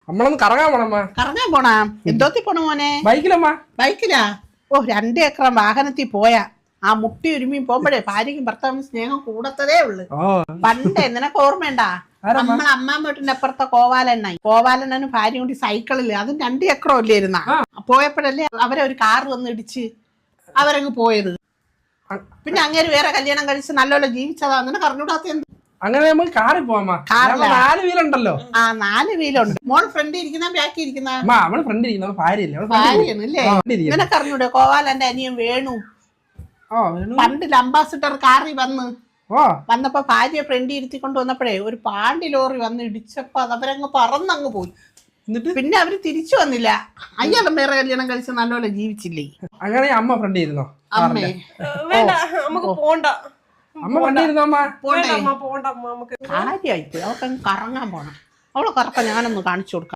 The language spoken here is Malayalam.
നമ്മളൊന്ന് കറങ്ങാൻ പോണമ്മ. കറങ്ങാൻ പോണാ? എന്തോത്തി പോണ മോനെ? ബൈക്കിലമ്മ. ബൈക്കിലാ? ഓ 2 ഏക്കർ വാഹനത്തിൽ പോയാ ആ മുട്ടി ഒരുമിയും പോകുമ്പോഴേ ഭാര്യയ്ക്കും ഭർത്താവിനും സ്നേഹം കൂടത്തതേ ഉള്ളു. പണ്ടേ നിനക്ക് ഓർമ്മയുണ്ടാ? നമ്മളെ അമ്മാമ്മ വീട്ടിന്റെ അപ്പുറത്തെ കോവാലണ്ണനും ഭാര്യ കൂടി സൈക്കിളില്, അതും 2 ഏക്കറോ ഇല്ലായിരുന്ന പോയപ്പോഴല്ലേ അവരെ ഒരു കാർ വന്ന് ഇടിച്ച് അവരങ്ങ് പോയത്. പിന്നെ അങ്ങേര് വേറെ കല്യാണം കഴിച്ച് നല്ലോണം ജീവിച്ചതാ. നിനക്ക് അറിഞ്ഞൂടാത്ത എന്ത്? അങ്ങനെ നമുക്ക് കാറിൽ പോവാമ്മ. 4 വീലുണ്ടല്ലോ. ആ 4 വീലുണ്ട്. മോൾ ഫ്രണ്ട് ഇരിക്കുന്ന ബാക്കി ഇരിക്കുന്ന? അവള് ഫ്രണ്ട് ഇരിക്കുന്ന ഭാര്യയാണല്ലേ? നിനക്ക് അറിഞ്ഞൂടെ കോവാലന്റെ അനിയൻ വേണു പണ്ടിൽ അംബാസിഡർ കാറിൽ വന്നപ്പോ ഭാര്യ ഫ്രണ്ട് ഇരുത്തിക്കൊണ്ട് വന്നപ്പോഴേ ഒരു പാണ്ടി ലോറി വന്ന് ഇടിച്ചപ്പോ അവരങ്ങ് പറന്നങ്ങ് പോയി. പിന്നെ അവര് തിരിച്ചു വന്നില്ല. അയാളും വേറെ കല്യാണം കഴിച്ച് നല്ലോണം ജീവിച്ചില്ലേ? അങ്ങനെ അമ്മ ഫ്രണ്ട് ഇരുന്നോ? അമ്മേ വേണ്ട, നമുക്ക് പോണ്ട. അമ്മ ഫ്രണ്ട് ഇരുന്നോ? പോണ്ട, നമുക്ക് കാര്യമായിപ്പോയി. അവൾക്ക് കറങ്ങാൻ പോണം. അവളെ കറക്കം ഞാനൊന്ന് കാണിച്ചു കൊടുക്കാം.